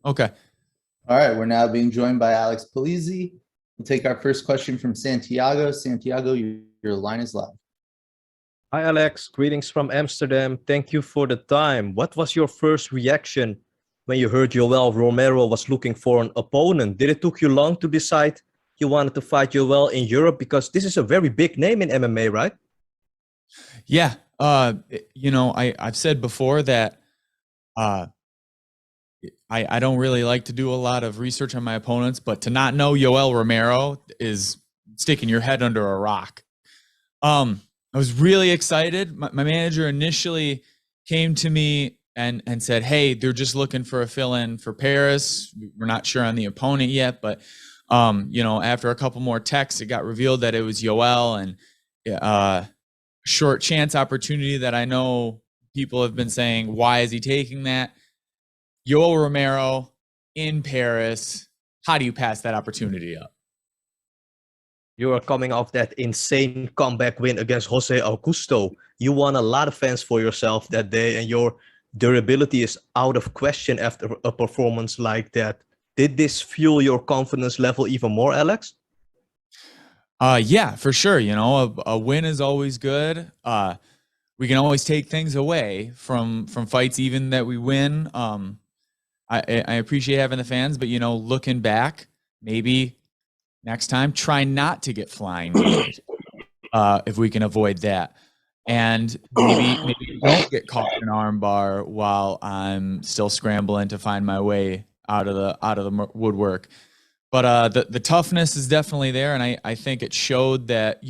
Okay. All right, we're now being joined by Alex Polizzi. We'll take our first question from Santiago. Santiago, your line is live. Hi, Alex. Greetings from Amsterdam. Thank you for the time. What was your first reaction when you heard Yoel Romero was looking for an opponent? Did it took you long to decide you wanted to fight Yoel in Europe? Because this is a very big name in MMA, right? Yeah. I've said before that I don't really like to do a lot of research on my opponents, but to not know Yoel Romero is sticking your head under a rock. I was really excited. My manager initially came to me and said, hey, they're just looking for a fill-in for Paris. We're not sure on the opponent yet, but after a couple more texts, it got revealed that it was Yoel, and short chance opportunity that I know people have been saying, why is he taking that? Yoel Romero in Paris. How do you pass that opportunity up? You are coming off that insane comeback win against Jose Augusto. You won a lot of fans for yourself that day, and your durability is out of question after a performance like that. Did this fuel your confidence level even more, Alex? Yeah, for sure. A win is always good. We can always take things away from fights, even that we win. I appreciate having the fans, but looking back, maybe next time try not to get flying kneed, if we can avoid that, and maybe don't get caught in an arm bar while I'm still scrambling to find my way out of the woodwork. But the toughness is definitely there, and I think it showed that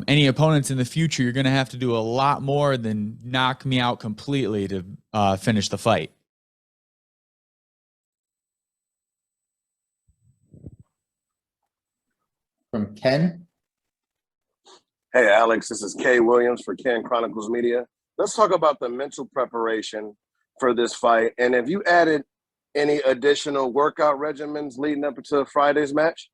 any opponents in the future, you're going to have to do a lot more than knock me out completely to finish the fight. From Ken. Hey, Alex, this is Kay Williams for Ken Chronicles Media. Let's talk about the mental preparation for this fight, and if you added any additional workout regimens leading up to Friday's match?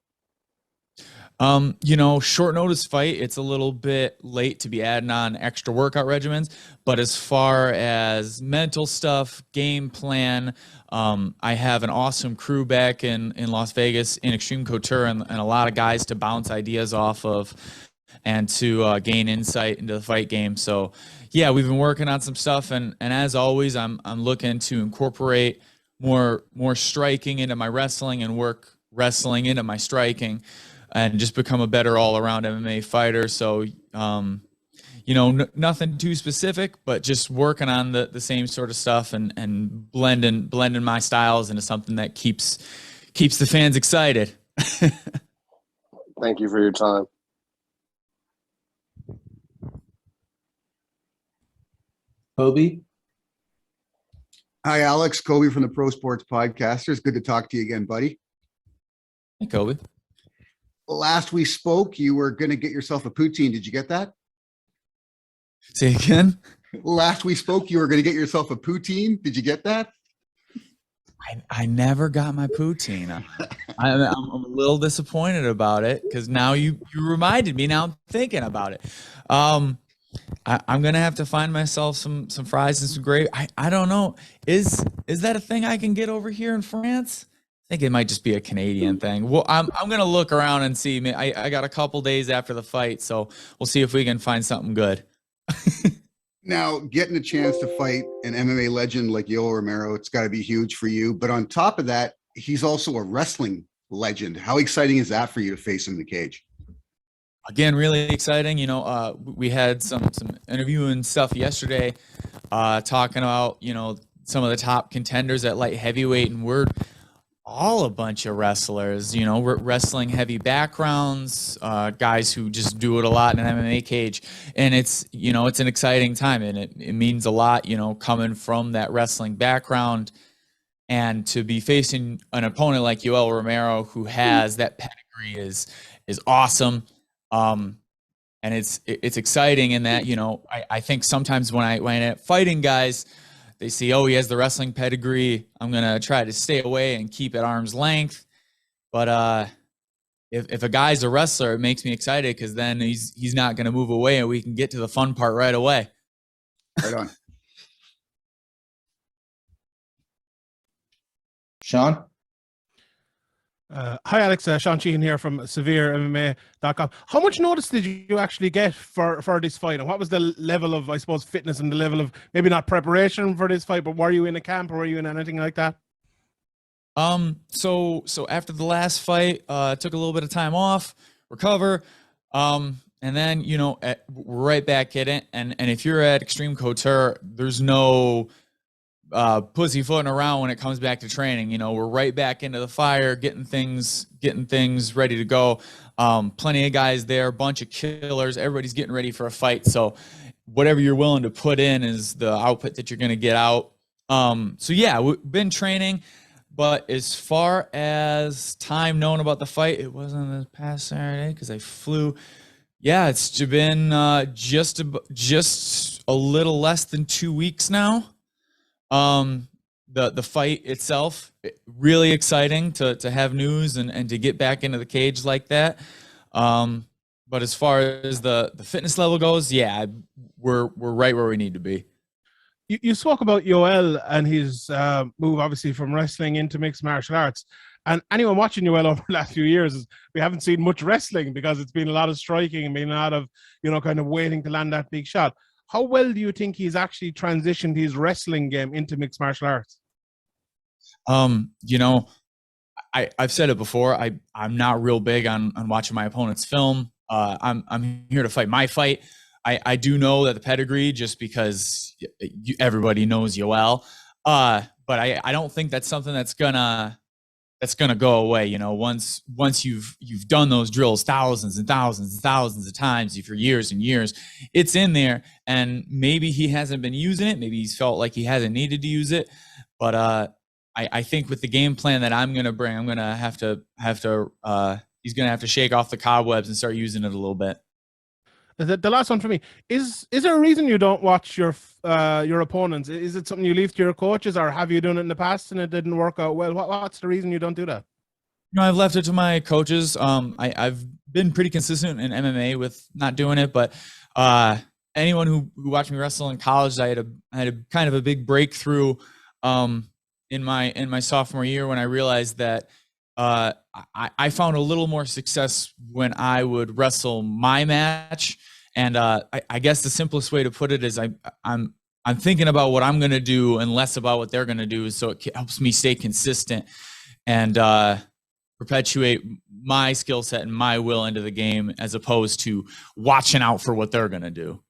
Short notice fight, it's a little bit late to be adding on extra workout regimens, but as far as mental stuff, game plan, I have an awesome crew back in Las Vegas in Extreme Couture, and a lot of guys to bounce ideas off of and to gain insight into the fight game. So yeah, we've been working on some stuff, and as always, I'm looking to incorporate more striking into my wrestling and work wrestling into my striking, and just become a better all-around MMA fighter. So, nothing too specific, but just working on the same sort of stuff and blending my styles into something that keeps the fans excited. Thank you for your time. Kobe. Hi, Alex. Kobe from the Pro Sports Podcasters. Good to talk to you again, buddy. Hey, Kobe. Last we spoke, you were going to get yourself a poutine. Did you get that? Say again? Last we spoke, you were going to get yourself a poutine. Did you get that? I never got my poutine. I'm a little disappointed about it, because now you reminded me. Now I'm thinking about it. I'm gonna have to find myself some fries and some gravy. I don't know. Is that a thing I can get over here in France? I think it might just be a Canadian thing. Well, I'm gonna look around and see. I got a couple days after the fight, so we'll see if we can find something good. Now, getting a chance to fight an MMA legend like Yoel Romero, it's got to be huge for you. But on top of that, he's also a wrestling legend. How exciting is that for you to face him in the cage? Again, really exciting. We had some interviewing stuff yesterday, talking about some of the top contenders at light heavyweight, and we're all a bunch of wrestlers, wrestling heavy backgrounds, guys who just do it a lot in an MMA cage. And it's an exciting time, and it means a lot, coming from that wrestling background, and to be facing an opponent like Yoel Romero, who has that pedigree, is awesome. And it's exciting in that, I think sometimes when I end up fighting guys, they see, oh, he has the wrestling pedigree, I'm going to try to stay away and keep at arm's length. But if a guy's a wrestler, it makes me excited, because then he's not going to move away, and we can get to the fun part right away. Right on. Sean? Hi, Alex. Sean Sheehan here from SevereMMA.com. How much notice did you actually get for this fight? And what was the level of, I suppose, fitness and the level of maybe not preparation for this fight, but were you in a camp or were you in anything like that? So after the last fight, took a little bit of time off, recover, and then, you know, we're right back at it. And if you're at Extreme Couture, there's no pussyfooting around when it comes back to training. You know, we're right back into the fire, getting things ready to go. Plenty of guys there, bunch of killers. Everybody's getting ready for a fight. So whatever you're willing to put in is the output that you're going to get out. So yeah, we've been training, but as far as time known about the fight, it wasn't this past Saturday because I flew. Yeah, it's been just a little less than 2 weeks now. The fight itself, really exciting to have news and to get back into the cage like that. But as far as the fitness level goes, yeah, we're right where we need to be. You spoke about Yoel and his move, obviously, from wrestling into mixed martial arts. And anyone watching Yoel over the last few years, we haven't seen much wrestling because it's been a lot of striking and been a lot of, you know, kind of waiting to land that big shot. How well do you think he's actually transitioned his wrestling game into mixed martial arts? You know, I've said it before. I'm not real big on watching my opponent's film. I'm here to fight my fight. I do know that the pedigree, just because everybody knows Yoel. But I don't think that's something that's gonna go away. You know, once you've done those drills thousands and thousands and thousands of times for years and years, it's in there. And maybe he hasn't been using it. Maybe he's felt like he hasn't needed to use it. But I think with the game plan that I'm gonna bring, I'm gonna have to he's gonna have to shake off the cobwebs and start using it a little bit. The last one for me is there a reason you don't watch your opponents? Is it something you leave to your coaches, or have you done it in the past and it didn't work out well? What's the reason you don't do that? You know, I've left it to my coaches. I've been pretty consistent in MMA with not doing it, but anyone who watched me wrestle in college, I had a kind of a big breakthrough in my sophomore year when I realized that I found a little more success when I would wrestle my match. And I guess the simplest way to put it is I'm thinking about what I'm going to do and less about what they're going to do. So it helps me stay consistent and perpetuate my skill set and my will into the game, as opposed to watching out for what they're going to do.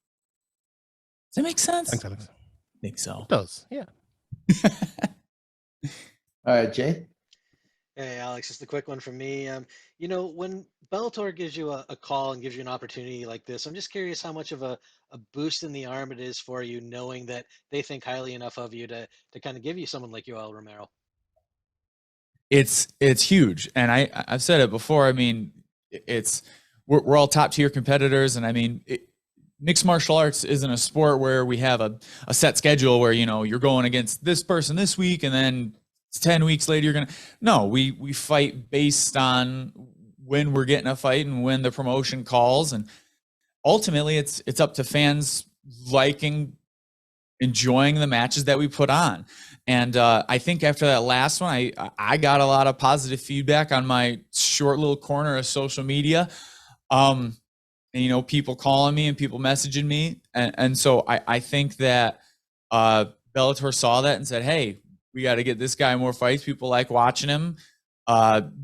Does that make sense? Thanks, Alex. I think so. It does, yeah. All right, Jay. Hey, Alex, just a quick one from me. You know, when Bellator gives you a call and gives you an opportunity like this, I'm just curious how much of a boost in the arm it is for you, knowing that they think highly enough of you to kind of give you someone like Yoel Romero. It's huge, and I've said it before. I mean, we're all top tier competitors, and I mean, mixed martial arts isn't a sport where we have a set schedule where, you know, you're going against this person this week and then 10 weeks later you're gonna. No, we fight based on when we're getting a fight and when the promotion calls, and ultimately it's up to fans enjoying the matches that we put on. And I think after that last one, I got a lot of positive feedback on my short little corner of social media. And, you know, people calling me and people messaging me. And so I think that Bellator saw that and said, hey, we got to get this guy more fights. People like watching him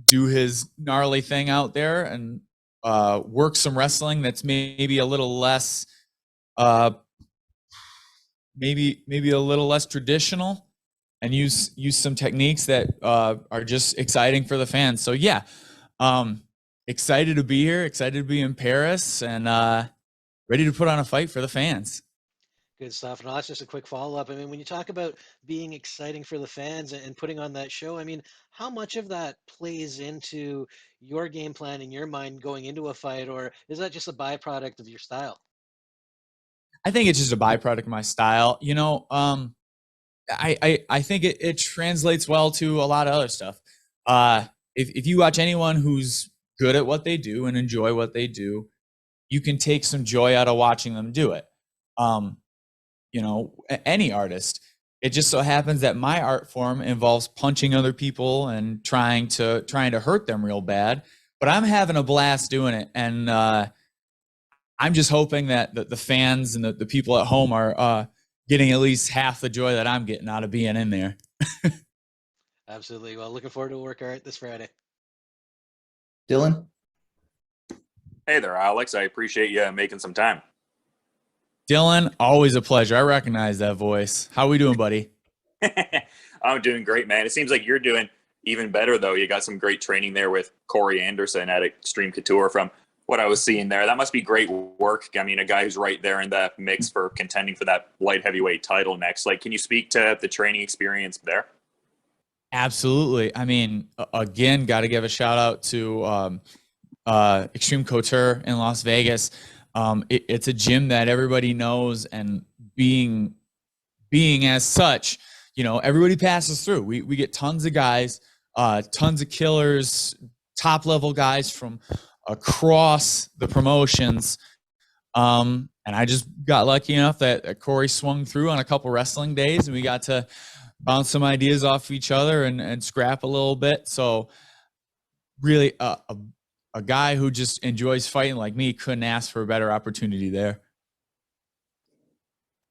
do his gnarly thing out there and work some wrestling that's maybe a little less, maybe a little less traditional, and use some techniques that are just exciting for the fans. So yeah, excited to be here, excited to be in Paris, and ready to put on a fight for the fans. Good stuff. And that's just a quick follow-up. I mean, when you talk about being exciting for the fans and putting on that show, I mean, how much of that plays into your game plan in your mind going into a fight, or is that just a byproduct of your style? I think it's just a byproduct of my style. You know, I think it translates well to a lot of other stuff. If you watch anyone who's good at what they do and enjoy what they do, you can take some joy out of watching them do it. You know, any artist, it just so happens that my art form involves punching other people and trying to hurt them real bad. But I'm having a blast doing it, and I'm just hoping that the fans and the people at home are getting at least half the joy that I'm getting out of being in there. Absolutely. Well, looking forward to work art this Friday. Dylan? Hey there, Alex. I appreciate you making some time. Dylan, always a pleasure. I recognize that voice. How we doing, buddy? I'm doing great, man. It seems like you're doing even better, though. You got some great training there with Corey Anderson at Extreme Couture from what I was seeing there. That must be great work. I mean, a guy who's right there in the mix for contending for that light heavyweight title next. Like, can you speak to the training experience there? Absolutely. I mean, again, got to give a shout out to Extreme Couture in Las Vegas. It's a gym that everybody knows, and being as such, you know, everybody passes through. We get tons of guys, tons of killers, top level guys from across the promotions. And I just got lucky enough that Corey swung through on a couple wrestling days, and we got to bounce some ideas off each other and scrap a little bit. So really a guy who just enjoys fighting like me couldn't ask for a better opportunity there.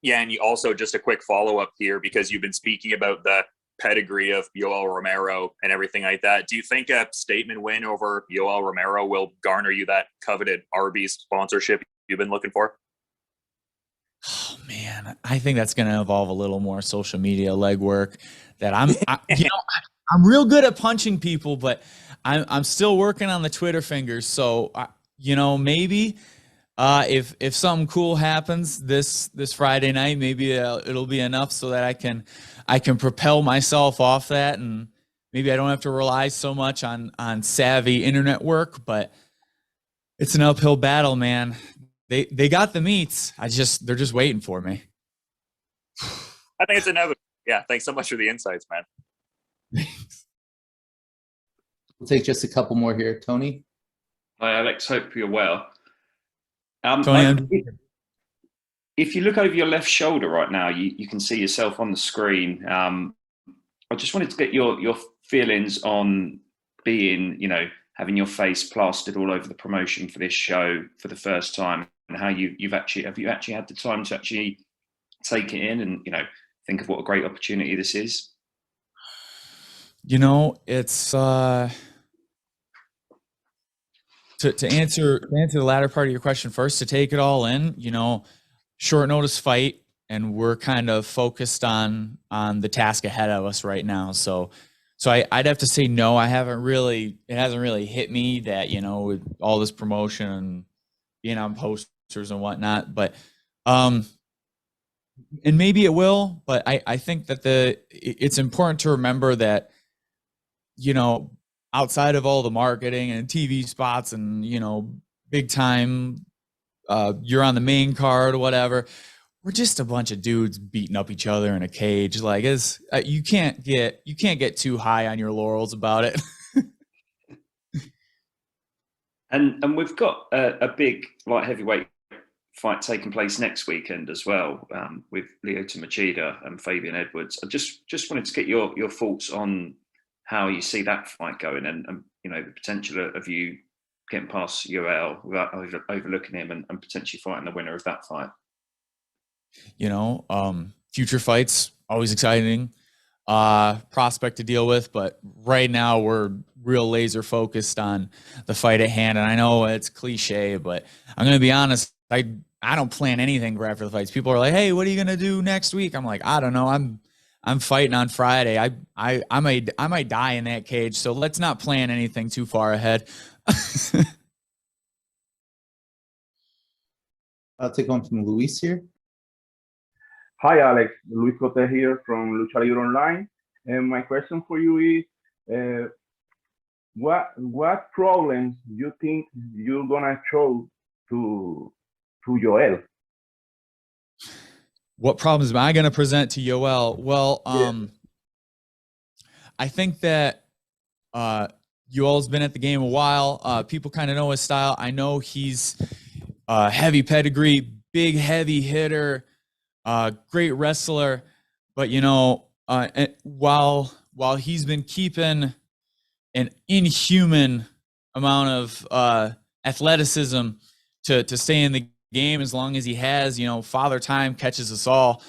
Yeah, and you also, just a quick follow-up here, because you've been speaking about the pedigree of Yoel Romero and everything like that. Do you think a statement win over Yoel Romero will garner you that coveted Arby's sponsorship you've been looking for? Oh man, I think that's going to involve a little more social media legwork. That I'm real good at punching people, but I'm still working on the Twitter fingers. So maybe if something cool happens this Friday night, maybe it'll be enough so that I can propel myself off that, and maybe I don't have to rely so much on savvy internet work. But it's an uphill battle, man. They got the meats. They're just waiting for me. I think it's inevitable. Yeah, thanks so much for the insights, man. We'll take just a couple more here. Tony? Hi, Alex. Hope you're well. Tony, if you look over your left shoulder right now, you can see yourself on the screen. I just wanted to get your feelings on being, having your face plastered all over the promotion for this show for the first time, and how have you actually had the time to actually take it in and think of what a great opportunity this is? It's to answer the latter part of your question first, to take it all in, short notice fight, and we're kind of focused on the task ahead of us right now. So I'd have to say no. It hasn't really hit me that, with all this promotion and being on posters and whatnot, but and maybe it will, but I think that it's important to remember that, outside of all the marketing and TV spots and, big time, you're on the main card or whatever, we're just a bunch of dudes beating up each other in a cage. Like, you can't get too high on your laurels about it. And we've got a big light heavyweight fight taking place next weekend as well, with Lyoto Machida and Fabian Edwards. I just wanted to get your thoughts on how you see that fight going, and the potential of you getting past Yoel without overlooking him and potentially fighting the winner of that fight. Future fights, always exciting prospect to deal with, but right now we're real laser focused on the fight at hand. And I know it's cliche, but I'm going to be honest. I don't plan anything right after the fights. People are like, "Hey, what are you going to do next week?" I'm like, I don't know. I'm fighting on Friday. I might die in that cage. So let's not plan anything too far ahead. I'll take one from Luis here. Hi, Alex. Luis Cote here from Lucha Libre Online. And my question for you is, what problems you think you're gonna show to Yoel? What problems am I going to present to Yoel? Well, I think that Yoel's been at the game a while. People kind of know his style. I know he's heavy pedigree, big, heavy hitter, great wrestler. but you know, while he's been keeping an inhuman amount of athleticism to stay in the game as long as he has, you know, father time catches us all.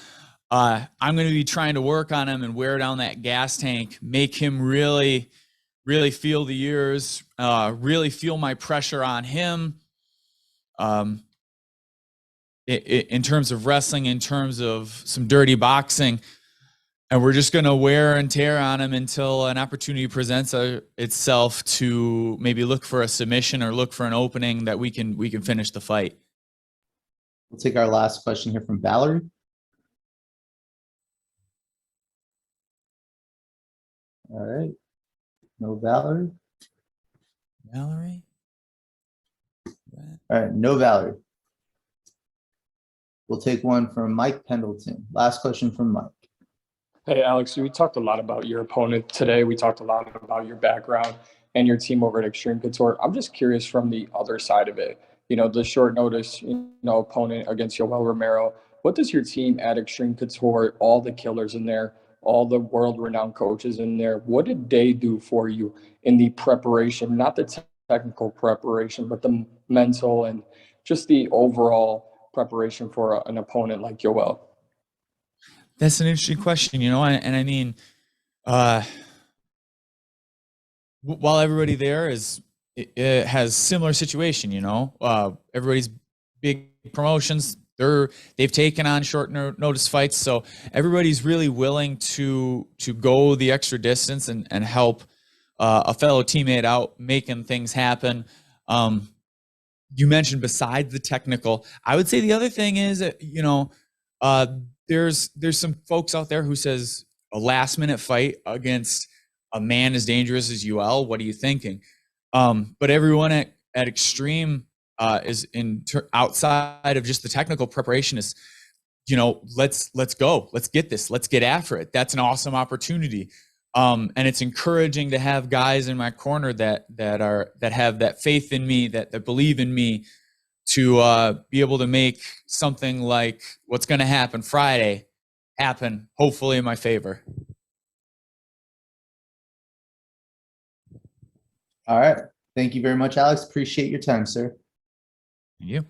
I'm going to be trying to work on him and wear down that gas tank, make him really feel the years, really feel my pressure on him. In terms of wrestling, in terms of some dirty boxing, and we're just going to wear and tear on him until an opportunity presents itself to maybe look for a submission or look for an opening that we can finish the fight. We'll take our last question here from Valerie. All right. No Valerie. Valerie? All right, no Valerie. We'll take one from Mike Pendleton. Last question from Mike. Hey, Alex, we talked a lot about your opponent today. We talked a lot about your background and your team over at Extreme Couture. I'm just curious from the other side of it, you know, the short notice, you know, opponent against Yoel Romero. What does your team at Extreme Couture, all the killers in there, all the world-renowned coaches in there, what did they do for you in the preparation, not the technical preparation, but the mental and just the overall preparation for an opponent like Yoel? That's an interesting question, you know, and I mean, while everybody there it has similar situation, you know, everybody's big promotions, they've taken on short notice fights, so everybody's really willing to go the extra distance and help a fellow teammate out, making things happen. You mentioned besides the technical, I would say the other thing is, you know, there's some folks out there who says a last minute fight against a man as dangerous as Yoel. What are you thinking? But everyone at Extreme is outside of just the technical preparation is, you know, let's go, let's get this, let's get after it. That's an awesome opportunity. And it's encouraging to have guys in my corner that have that faith in me, that believe in me, to be able to make something like what's going to happen Friday happen, hopefully in my favor. All right. Thank you very much, Alex. Appreciate your time, sir. Thank you.